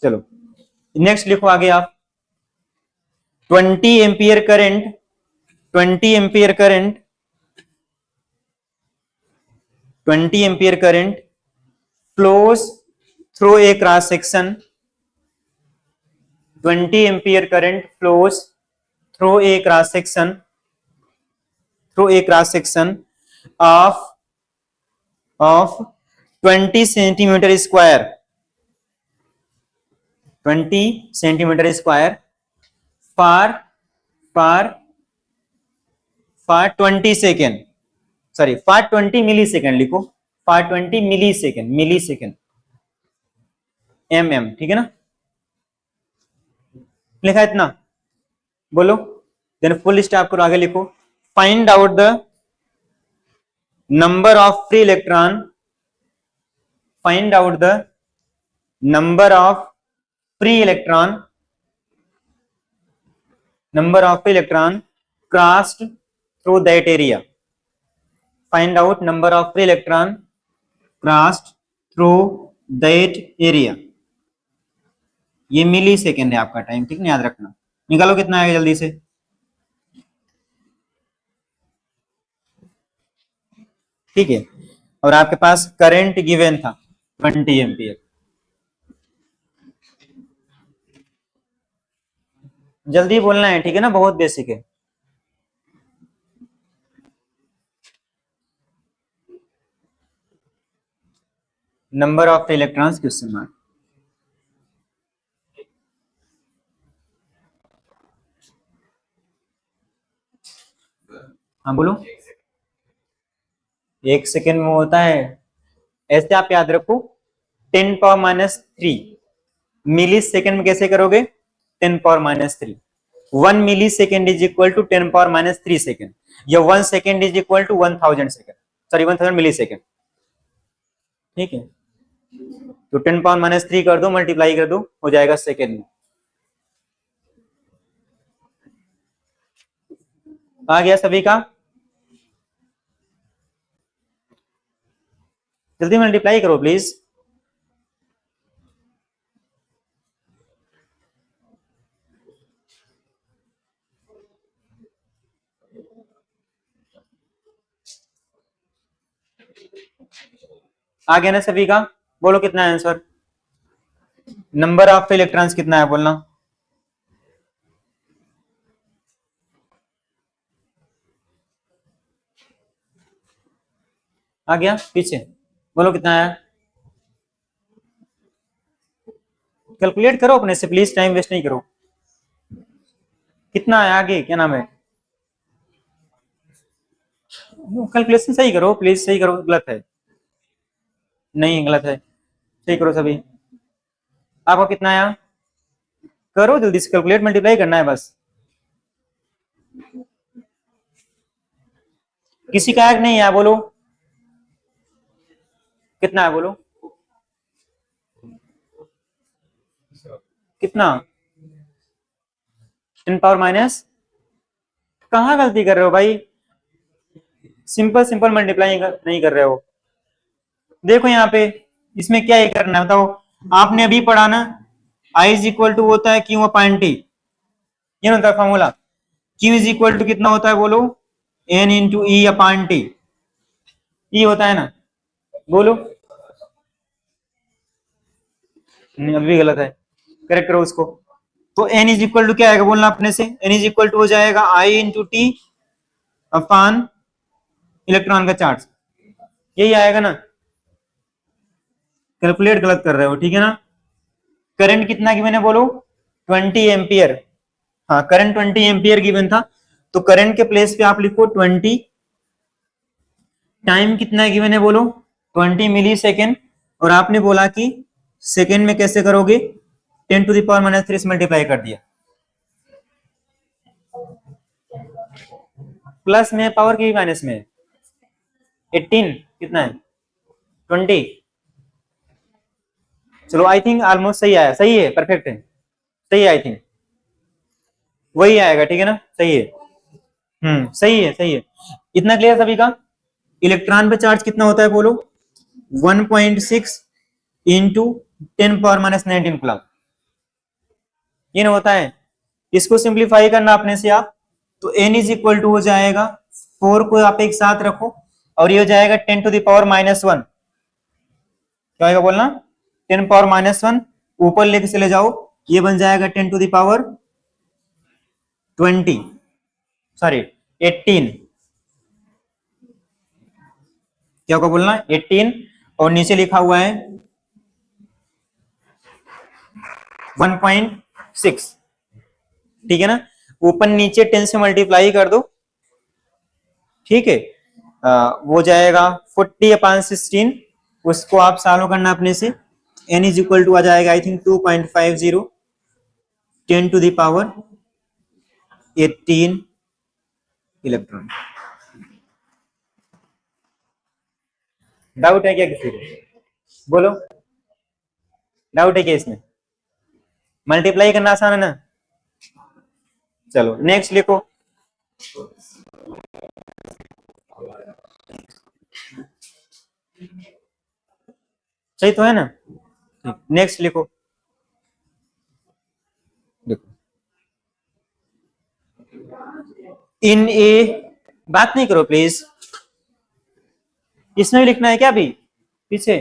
चलो नेक्स्ट लिखो आगे आप, 20 ampere current 20 ampere current 20 ampere current flows through a cross section 20 ampere current flows through a cross section of 20 centimetre square 20 centimetre square for 20 second, sorry for 20 millisecond, लिखो फॉर 20 मिली सेकेंड ठीक है ना, लिखा इतना बोलो, then full stop करो, आगे लिखो find out the number of free electron, find out the number of free electron crossed through that area, find out number of free electron crossed through that area, ये मिली second है आपका time, ठीक है, याद रखना, निकालो कितना आएगा जल्दी से, ठीक है, और आपके पास करंट गिवन था 20 एम्पियर, जल्दी बोलना है, ठीक है ना, बहुत बेसिक है। Number of electrons question mark, हाँ बोलो, 1 सेकेंड में होता है, ऐसे आप याद रखो 10⁻³ मिली सेकेंड में कैसे करोगे 10⁻³ 1 millisecond is equal to 10⁻³ second, या 1 second is equal to 1000 second, sorry 1000 millisecond, ठीक है, तो 10⁻³ कर दो, मल्टीप्लाई कर दो, हो जाएगा सेकेंड में, आ गया सभी का, जल्दी मल्टीप्लाई करो प्लीज, आ गया ना सभी का, बोलो कितना है आंसर, नंबर ऑफ इलेक्ट्रॉन्स कितना है बोलना, आ गया पीछे, बोलो कितना है, कैलकुलेट करो अपने से प्लीज, टाइम वेस्ट नहीं करो, कितना है आगे, क्या नाम है, कैलकुलेशन सही करो प्लीज, सही करो, गलत है, नहीं गलत है, सही करो सभी। आपको कितना आया, करो जल्दी से, कैलकुलेट मल्टीप्लाई करना है बस। किसी का एक नहीं है, बोलो कितना है, बोलो कितना, 10 पावर माइनस, कहाँ गलती कर रहे हो भाई, सिंपल सिंपल मल्टीप्लाई नहीं कर रहे हो। देखो यहाँ पे इसमें क्या ये करना है बताओ, आपने अभी पढ़ा ना, आई इज इक्वल टू होता है क्यू अपॉन टी, ये होता है formula, Q is equal to कितना होता है बोलो, N into E upon T, ये होता है ना, बोलो। नहीं अभी भी गलत है, करेक्ट करो उसको। तो एन इज इक्वल टू क्या आएगा बोलना अपने से, एन इज इक्वल टू हो जाएगा आई इंटू टी अपॉन इलेक्ट्रॉन का चार्ज, यही आएगा ना, कैलकुलेट गलत कर रहे हो, ठीक है ना। करंट कितना गिवन है बोलो, 20 एम्पियर, हाँ करंट 20 एम्पियर गिवन था, तो करंट के प्लेस पे आप लिखो 20, टाइम कितना गिवन है बोलो 20 मिली सेकेंड, और आपने बोला कि सेकेंड में कैसे करोगे, 10 टू द पावर माइनस 3 से मल्टीप्लाई कर दिया, प्लस में पावर की माइनस में, 18 कितना है 20, चलो आई थिंक ऑलमोस्ट सही आया, सही है, परफेक्ट है, सही है, आई थिंक वही आएगा, ठीक है ना, सही है, सही है, सही है। इतना क्लियर सभी का। इलेक्ट्रॉन पे चार्ज कितना होता है बोलो, 1.6 इंटू 10 पावर माइनस 19 कूलम, ये ना होता है। इसको सिंप्लीफाई करना अपने से आप, तो n इज इक्वल टू हो जाएगा 4 को आप एक साथ रखो, और ये हो जाएगा 10 टू द पावर माइनस 1, क्या होगा बोलना, 10 पावर माइनस 1 ऊपर लेके चले जाओ, ये बन जाएगा 10 टू द पावर 20, सॉरी 18, क्या होगा बोलना 18, और नीचे लिखा हुआ है 1.6, ठीक है ना, ऊपर नीचे 10 से मल्टीप्लाई कर दो, ठीक है, वो जाएगा 40/16, उसको आप सॉल्व करना अपने से, n इज इक्वल टू आ जाएगा I think 2.50, 10 to the power 18 electron. Doubt है क्या किसी को, बोलो डाउट है क्या इसमें, मल्टीप्लाई करना आसान है ना, चलो नेक्स्ट लिखो, सही तो है ना, नेक्स्ट लिखो, देखो इन ए, बात नहीं करो प्लीज, इसमें भी लिखना है क्या, अभी पीछे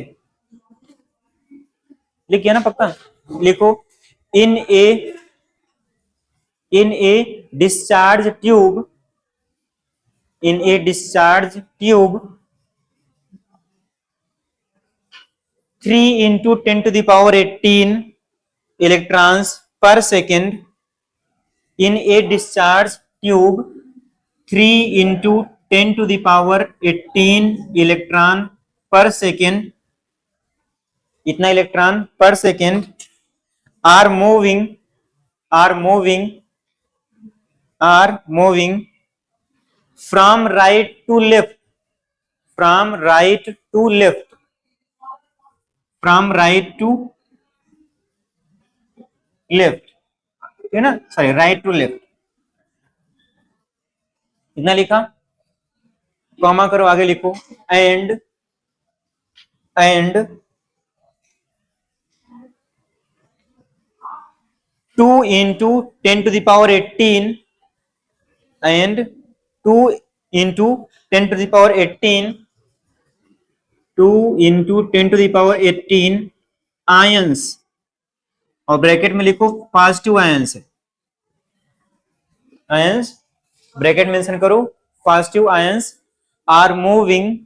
लिख गया ना पक्का, लिखो in a discharge tube, in a discharge tube 3 into 10 to the power 18 electrons per second, in a discharge tube 3 into 10 to the power 18 electron per second, इतना electron per second are moving from right to left, from right to left, from right to left, है ना, sorry right to left, इतना लिखा, comma करो आगे लिखो, and 2 into 10 to the power 18 and 2 into 10 to the power 18, 2 into 10 to the power 18 ions, और bracket में लिखो पॉजिटिव आयंस है, आयंस ब्रैकेट मेंशन करो, positive ions are moving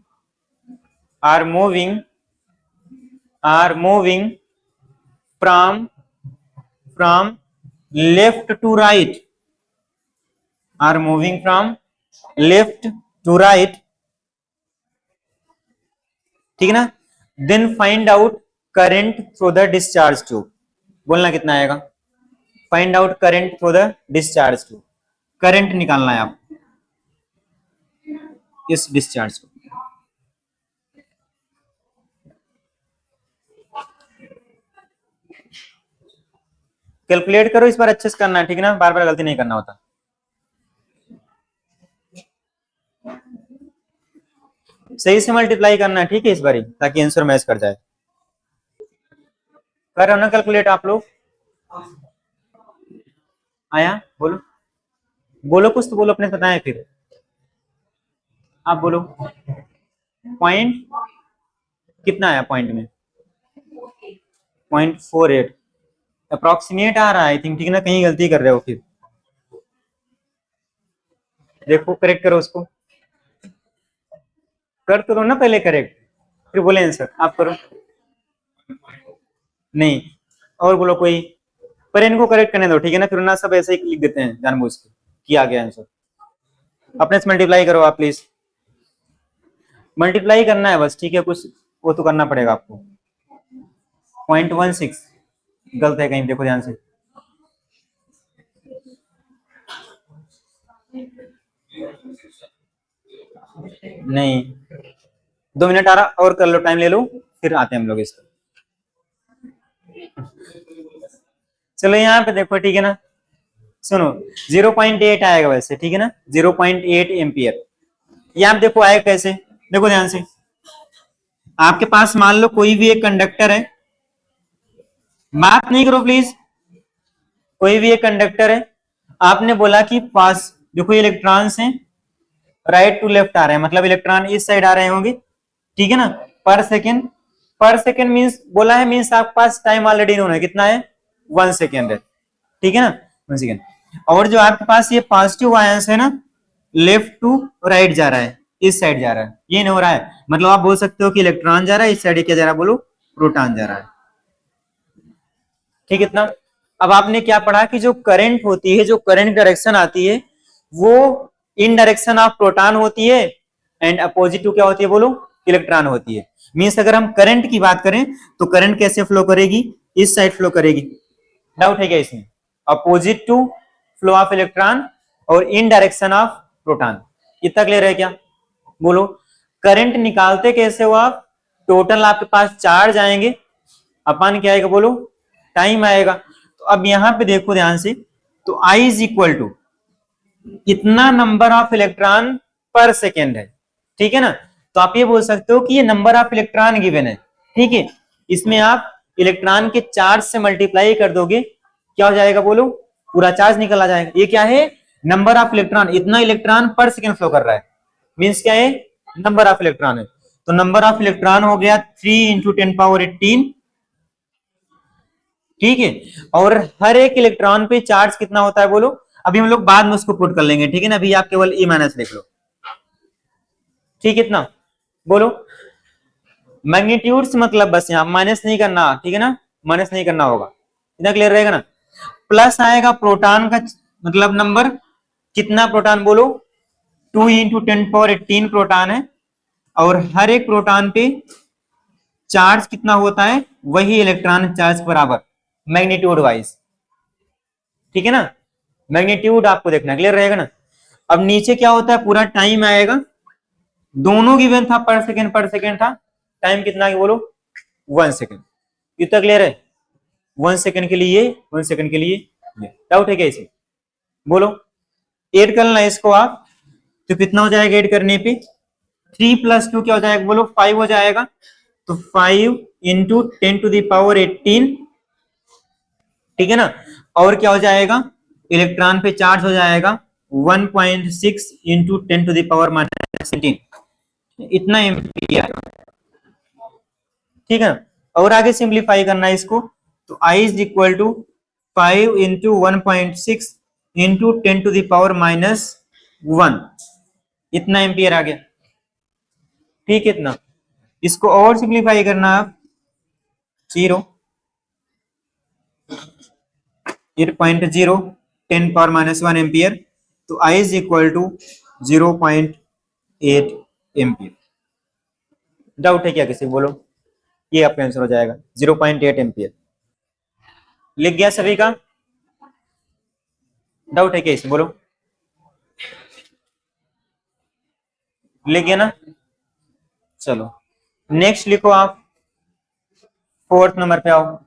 from left to right, are moving from left to right ठीक है ना। Then find out current through the discharge tube, बोलना कितना आएगा, find out current through the discharge tube, current निकालना है आप इस डिस्चार्ज को। कैलकुलेट करो इस बार, अच्छे से करना है, ठीक है ना, बार बार गलती नहीं करना होता। सही से मल्टीप्लाई करना है, ठीक है, इस बार ताकि आंसर मैच कर जाए। कर रहे हो ना कैलकुलेट आप लोग? आया? बोलो बोलो, कुछ तो बोलो, अपने बताएं फिर, आप बोलो। पॉइंट कितना आया पॉइंट में? 0.48 अप्रोक्सीमेट आ रहा है आई थिंक, ठीक है ना, कहीं गलती कर रहे हो फिर, देखो करेक्ट करो उसको, कर तो दो ना पहले करेक्ट, फिर बोले आंसर, आप करो। नहीं, और बोलो कोई, पर इनको करेक्ट करने दो, ठीक है ना, फिर ना सब ऐसे ही लिख देते हैं जानबूझ के कि आ गया आंसर। अपने से मल्टीप्लाई करो आप प्लीज, मल्टीप्लाई करना है बस, ठीक है, कुछ वो तो करना पड़ेगा आपको। 0.16 गलत है कहीं, देखो ध्यान से, नहीं 2 मिनट आ रहा, और कर लो, टाइम ले लो, फिर आते हैं हम लोग इस पर। चलो यहाँ पे देखो, ठीक है ना, सुनो 0.8 आएगा वैसे, ठीक है ना, 0.8 एम्पियर। ये आप देखो आएगा कैसे, देखो ध्यान से, आपके पास मान लो कोई भी एक कंडक्टर है, बात नहीं करो प्लीज, कोई भी एक कंडक्टर है, आपने बोला कि पास देखो ये इलेक्ट्रॉन्स हैं, राइट टू लेफ्ट आ रहे हैं, मतलब इलेक्ट्रॉन इस साइड आ रहे होंगे, ठीक है ना, पर सेकेंड, पर सेकेंड मींस बोला है, मींस आपके पास टाइम ऑलरेडी इन्होंने है, कितना है 1 सेकेंड है, ठीक है ना 1 सेकेंड। और जो आपके पास ये पॉजिटिव आयंस है ना, लेफ्ट टू राइट जा रहा है, इस साइड जा रहा है, ये नहीं हो रहा है, मतलब आप बोल सकते हो कि इलेक्ट्रॉन जा रहा है इस साइड, क्या जा रहा है बोलो, प्रोटॉन जा रहा है, ठीक है इतना। अब आपने क्या पढ़ा कि जो करंट होती है, जो करंट डायरेक्शन आती है, वो इन डायरेक्शन ऑफ प्रोटॉन होती है, एंड अपोजिट टू क्या होती है बोलो, इलेक्ट्रॉन होती है। मींस अगर हम करंट की बात करें तो करंट कैसे फ्लो करेगी, इस साइड फ्लो करेगी, डाउट है क्या इसमें, opposite to flow of electron और इन डायरेक्शन ऑफ प्रोटॉन, इतना क्लियर है क्या बोलो। करंट निकालते कैसे हो आप, टोटल आपके पास चार्ज आएंगे, अपन क्या आएगा बोलो, टाइम आएगा। तो अब यहां पे देखो ध्यान से, तो I इज इक्वल टू इतना number of electron per second है, ठीक है ना, तो आप ये बोल सकते हो कि ये नंबर ऑफ इलेक्ट्रॉन गिवन है, ठीक है, इसमें आप इलेक्ट्रॉन के चार्ज से मल्टीप्लाई कर दोगे, क्या हो जाएगा बोलो, पूरा चार्ज निकल आ जाएगा। ये क्या है, नंबर ऑफ इलेक्ट्रॉन, इतना इलेक्ट्रॉन पर सेकेंड फ्लो कर रहा है, मीन्स क्या है, नंबर ऑफ इलेक्ट्रॉन है, तो नंबर ऑफ इलेक्ट्रॉन हो गया 3 × 10⁻18, ठीक है। और हर एक इलेक्ट्रॉन पे चार्ज कितना होता है बोलो, अभी हम लोग बाद में उसको पुट कर लेंगे, ठीक है ना, अभी आप केवल ई माइनस लिख लो, ठीक है इतना बोलो। मैग्नीट्यूड से मतलब बस यहाँ माइनस नहीं करना, ठीक है ना, माइनस नहीं करना होगा, इतना क्लियर रहेगा ना। प्लस आएगा प्रोटॉन का मतलब नंबर, कितना प्रोटॉन बोलो, 2 × 10⁻18 प्रोटॉन है, और हर एक प्रोटॉन पे चार्ज कितना होता है, वही इलेक्ट्रॉन चार्ज बराबर मैग्नीट्यूड वाइज, ठीक है ना, मैग्नीट्यूड आपको देखना, क्लियर रहेगा ना। अब नीचे क्या होता है, पूरा टाइम आएगा, दोनों गिवन था, पर सेकेंड था, टाइम कितना बोलो 1 सेकेंड, इतना क्लियर है, 1 सेकेंड के लिए 1 सेकेंड के लिए, डाउट है क्या इसे बोलो। ऐड करना है इसको आप, तो कितना हो जाएगा ऐड करने पे, 3 + 2 क्या हो जाएगा बोलो, 5 हो जाएगा, तो 5 × 10⁻18, ठीक है ना, और क्या हो जाएगा, इलेक्ट्रॉन पे चार्ज हो जाएगा 1.6 × 10⁻−17, इतना एम्पियर, ठीक है ना। और आगे सिंप्लीफाई करना है इसको, तो I इज इक्वल टू 5 × 1.6 × 10⁻−1, इतना एम्पियर आ गया, ठीक है इतना। इसको और सिंप्लीफाई करना आप, 0 0.0 10⁻−1 एम्पियर, तो I is equal to 0.8 ampere, doubt है क्या किसी को? बोलो, ये आपका आंसर हो जाएगा 0.8 एम्पियर। लिख गया सभी का? डाउट है क्या इसे? बोलो, लिख गया ना? चलो नेक्स्ट लिखो आप, फोर्थ नंबर पे आओ।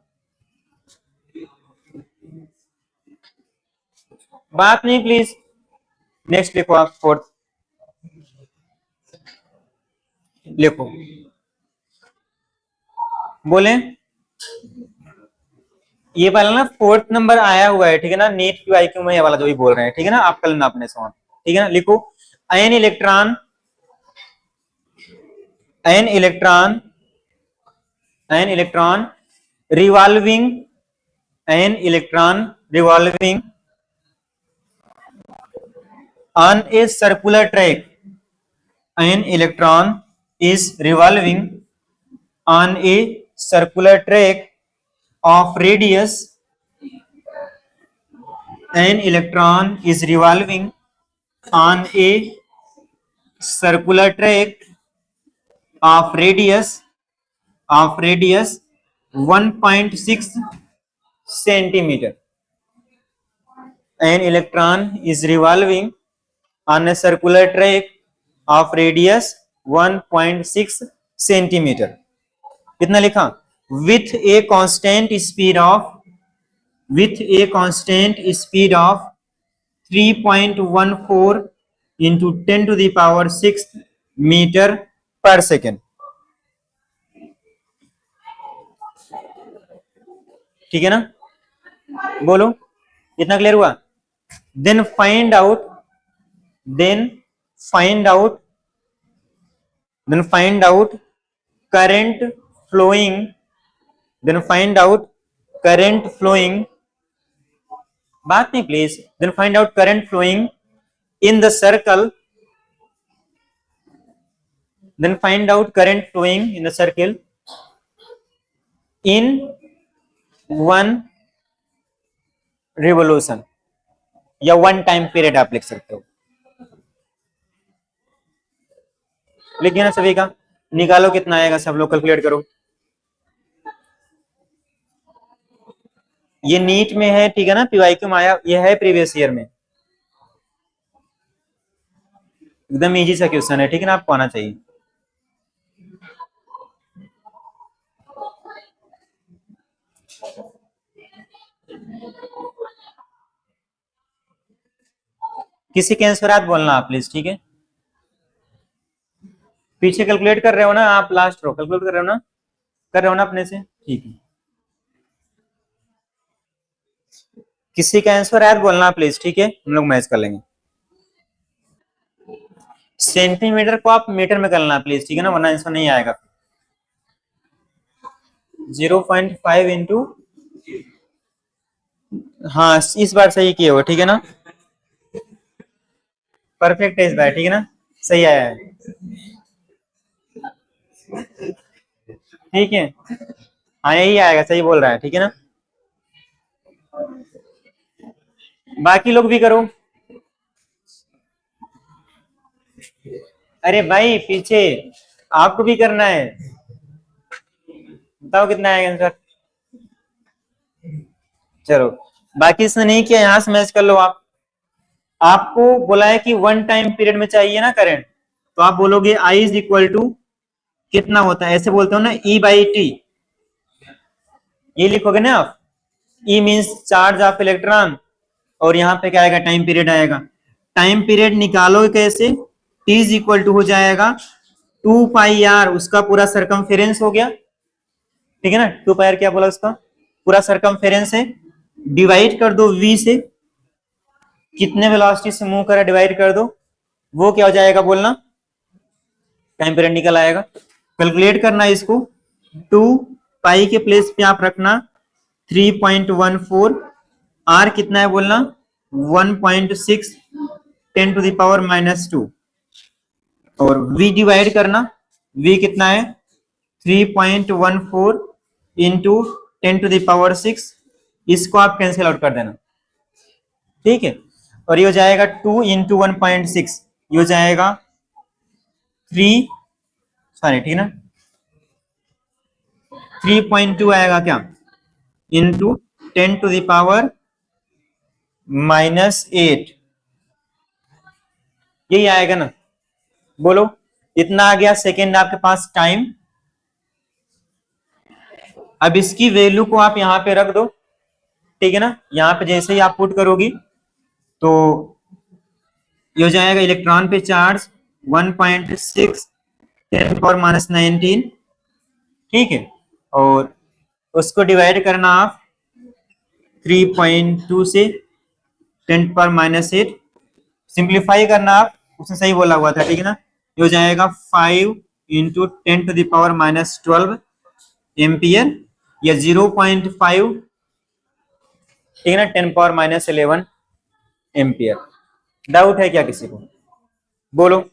बात नहीं प्लीज, नेक्स्ट लिखो आप फोर्थ, लिखो, बोले ये वाला ना फोर्थ नंबर आया हुआ है, ठीक है ना, नीट क्यू आई क्यू में ये वाला जो भी बोल रहे हैं, ठीक है ना, आप कल ना अपने सवाल, ठीक है ना। लिखो, an electron, an electron, an electron revolving, an electron revolving on a circular track, an electron is revolving on a circular track of radius, an electron is revolving on a circular track of radius 1.6 centimeter. An electron is revolving on a circular track of radius 1.6 centimeter. कितना लिखा? with a constant speed of 3.14 into 10 to the power 6 meter per second. ठीक है ना? बोलो, इतना clear हुआ? then find out current flowing, बात नहीं please, then find out current flowing in the circle, in one revolution, या वन टाइम पीरियड आप लिख सकते हो। लिख गया ना सभी का? निकालो कितना आएगा, सब लोग कैलकुलेट करो। ये नीट में है, ठीक है ना, पीवाईक्यू में आया, ये है प्रीवियस ईयर में, एकदम इजी सा क्वेश्चन है, ठीक है ना, आपको आना चाहिए। किसी के आंसर आप बोलना आप प्लीज, ठीक है। पीछे कैलकुलेट कर रहे हो ना आप, लास्ट रो कैलकुलेट कर रहे हो ना, अपने से, ठीक है। किसी का आंसर याद बोलना प्लीज, ठीक है, हम लोग मैच कर लेंगे। सेंटीमीटर को आप मीटर में करना प्लीज, ठीक है ना, वरना आंसर नहीं आएगा। 0.5 इंटू, हाँ इस बार सही किए हो, ठीक है ना, परफेक्ट है इस बार, ठीक है ना, सही आया है, ठीक है, हाँ यही आएगा, सही बोल रहा है, ठीक है ना। बाकी लोग भी करो। अरे भाई पीछे आपको भी करना है, बताओ कितना आएगा आंसर। चलो बाकी इसने नहीं किया, यहां से मैच कर लो आप। आपको बोला है कि वन टाइम पीरियड में चाहिए ना करंट, तो आप बोलोगे आई इज इक्वल टू कितना होता है, ऐसे बोलते हो ना, ई बाई टी, ये लिखोगे ना आप, E means charge of electron, और यहाँ पे क्या आएगा, टाइम पीरियड आएगा। टाइम पीरियड निकालोगे कैसे, टी इज इक्वल टू हो जाएगा 2 पाई आर, उसका पूरा सरकमफेरेंस हो गया, ठीक है ना, 2 पाई आर क्या बोला, उसका पूरा सरकमफेरेंस है, डिवाइड कर दो v से, कितने वेलोसिटी से मूव करा डिवाइड कर दो, वो क्या हो जाएगा बोलना, टाइम पीरियड निकल आएगा। कैलकुलेट करना है इसको, 2 पाई के प्लेस पे आप रखना 3.14, आर कितना है बोलना 1.6 10 टू द पावर -2, और v डिवाइड करना, v कितना है 3.14 इंटू 10 टू द पावर 6, इसको आप कैंसिल आउट कर देना, ठीक है, और ये हो जाएगा 2 इंटू 1.6, ये हो जाएगा 3, सॉरी ठीक है ना, 3.2 आएगा क्या, इंटू 10⁻⁻8, यही आएगा ना। बोलो इतना आ गया सेकेंड आपके पास टाइम। अब इसकी वैल्यू को आप यहां पे रख दो, ठीक है ना। यहां पे जैसे ही आप पुट करोगी तो ये हो जाएगा इलेक्ट्रॉन पे चार्ज 1.6 10⁻⁻19, ठीक है। और उसको डिवाइड करना आप 3.2 से 10⁻⁻8, सिंप्लीफाई करना आप, उसने सही बोला हुआ था, ठीक है ना। ये हो जाएगा 5 इंटू 10⁻12 एम्पियर या 0.5, ठीक है ना, 10⁻11 एम्पियर। डाउट है क्या किसी को? बोलो।